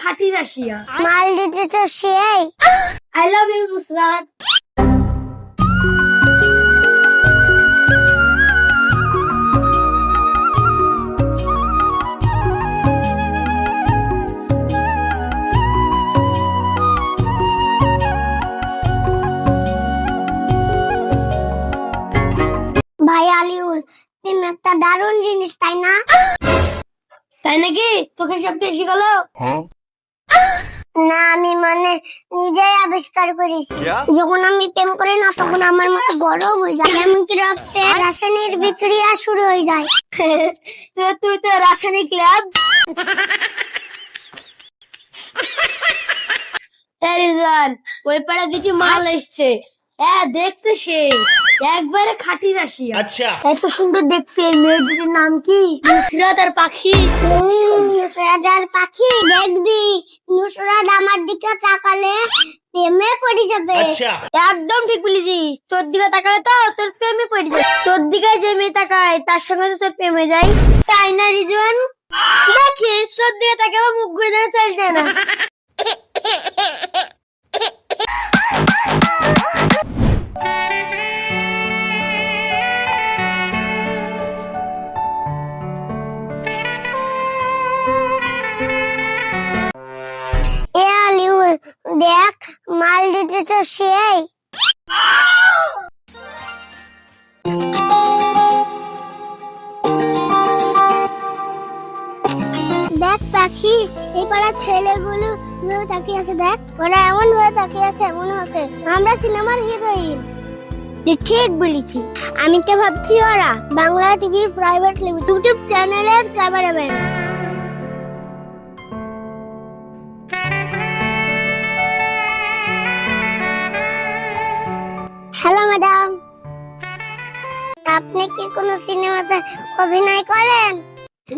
খাঁটি রাশিয়া। মাল দিতে তো সেই। I love you Nusrat. ভাই আলিউল, প্রেম একটা দারুণ জিনিস, তাই না? তাই নাকি? তোকে সব কে শিখালো? না, আমি মানে নিজেই আবিষ্কার করেছি। যখন আমি প্রেম করি না, তখন আমার মতো গরম হয়ে যায়, এমনকি রক্তে রাসায়নিক বিক্রিয়া শুরু হয়ে যায়। তুই তো রাসায়নিক ল্যাব। রিজওয়ান, ওই পাড়া দুটি মাল এসছে। হ্যাঁ, দেখতে সেই একবারে খাঁটি রাশিয়া। আচ্ছা, এত সুন্দর দেখতে। মেয়ে দুটির নাম কি? নুসরাত আর পাখি। নুসরাত আর পাখি, দেখবি নুসরাত আমার দিকে তাকালে প্রেমে পড়ে যাবে। আচ্ছা, একদম ঠিক বলেছিস। তোর দিকে তাকালে তো তোর প্রেমে পড়ে যাবে। তোর দিকে যে মেয়ে তাকায় তার সঙ্গে তো তোর প্রেমে যায়, তাই না রিজওয়ান? দেখিস, তোর দিকে তাকাবে মুখ ঘুরে যেন চলে যায় না। এ আলিউল, দেখ মাল দিতে তো সেই। দেখ পাখি, এই পাড়ার ছেলেগুলো কিভাবে তাকিয়ে আছে, দেখ ওরা এমন ভাবে তাকিয়ে আছে, মনে হচ্ছে আমরা সিনেমার হিরোইন। তুই ঠিক বলেছি। আমি তো ভাবছি ওরা Bangla TV private limited YouTube চ্যানেলের ক্যামেরাম্যান। হ্যালো ম্যাডাম, আপনি কি কোনো সিনেমাতে অভিনয় করেন?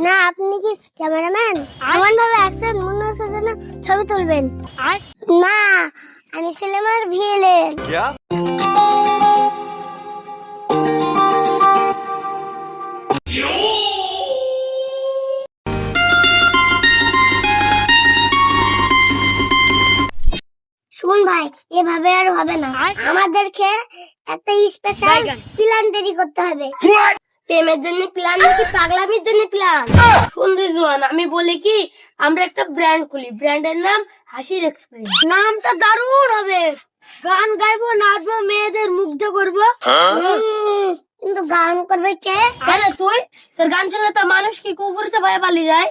না, আপনি কি ক্যামেরাম্যান? এমন ভাবে আসছেন মনে হচ্ছে যেন ছবি তুলবেন। না, আমি সিনেমার ভিলেন। শুন ভাই, এভাবে আর হবে না, আমাদেরকে একটা স্পেশাল প্ল্যান তৈরি করতে হবে। প্রেমের জন্য প্ল্যান নাকি পাগলামির জন্য প্ল্যান? শুন রিজওয়ান, আমি বলি কি, আমরা একটা ব্র্যান্ড খুলি। ব্র্যান্ডের নাম হাসির এক্সপ্রেস। নামটা দারুণ হবে। গান গাইবো, নাচবো, মেয়েদের মুগ্ধ করবো। কিন্তু গান করবে কে? কেন তুই? তোর গান শুনলে তো মানুষ কি কুকুরতে ভয়ে পালিয়ে যায়।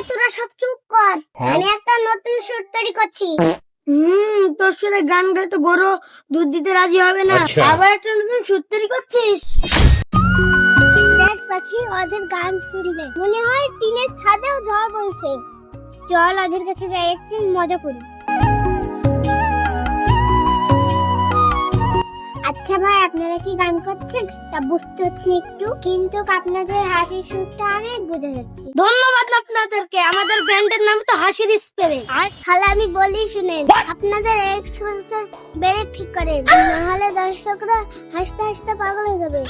তোরা সব চুপ কর, আমি একটা নতুন শুট তৈরি করছি। তোর সাথে গান গাইলে তো গরু দুধ দিতে রাজি হবে না। আচ্ছা। আবার একটা নতুন সুর তৈরি করছিস? দেখ পাচ্ছি অজের গান শুনলে মনে হয় টিনের ছাদেও ঝড় বলছে। চল অজের কাছে যাই, একটু মজা করি। আচ্ছা ভাই, আপনারা কি গান করছেন তা বুঝতে হচ্ছে একটু, কিন্তু আপনাদের হাসির সুরটা অনেক বোঝা যাচ্ছে। ধন্যবাদ আপনাদেরকে। আমাদের ব্র্যান্ডের নাম তো হাসির স্প্রে। আর তাহলে আমি বলি শুনেন, আপনাদের এক্সপ্রেশন বেড়ে ঠিক করেন, নাহলে দর্শকরা হাসতে হাসতে পাগল হয়ে যাবে।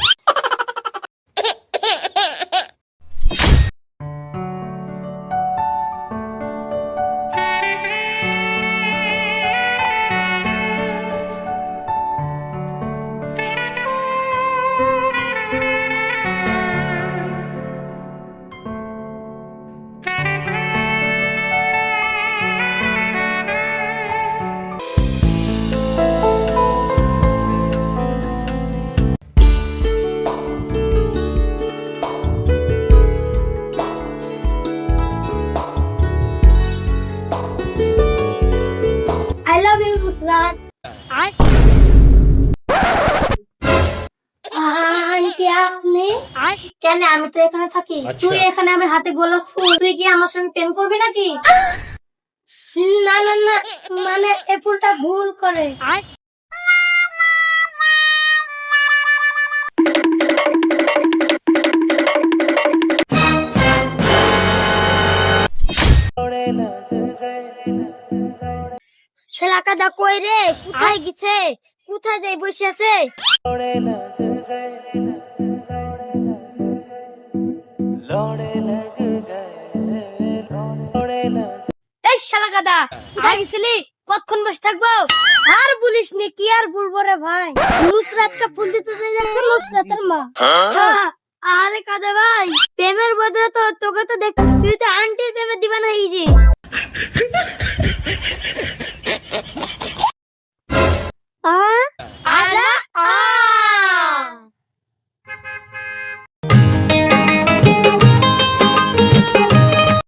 I love you Nusrat. Aunty আপনি? কেন, আমি তো এখানে থাকি। আচ্ছা। তুই এখানে আমার হাতে গোলাপ ফুল, তুই কি আমার সঙ্গে প্রেম করবি নাকি? না না না, মানে এ ফুলটা ভুল করে। গাদা কই রে, কোথায় গেছে, কোথায় যাই বসে আছে? এই শালা গাদা, কোথায় গেছিলি? কতক্ষণ বসে থাকবো? আর বলিস নি, কি আর বলবো রে ভাই। নুসরাতকে ফুল দিতে যাচ্ছে নুসরাতের মা। হ্যাঁ, আরে কাদা ভাই, প্রেমের বদলে তো তোকে তো দেখছি তুই তো আন্টির প্রেমে দিবানা হয়ে গেছিস।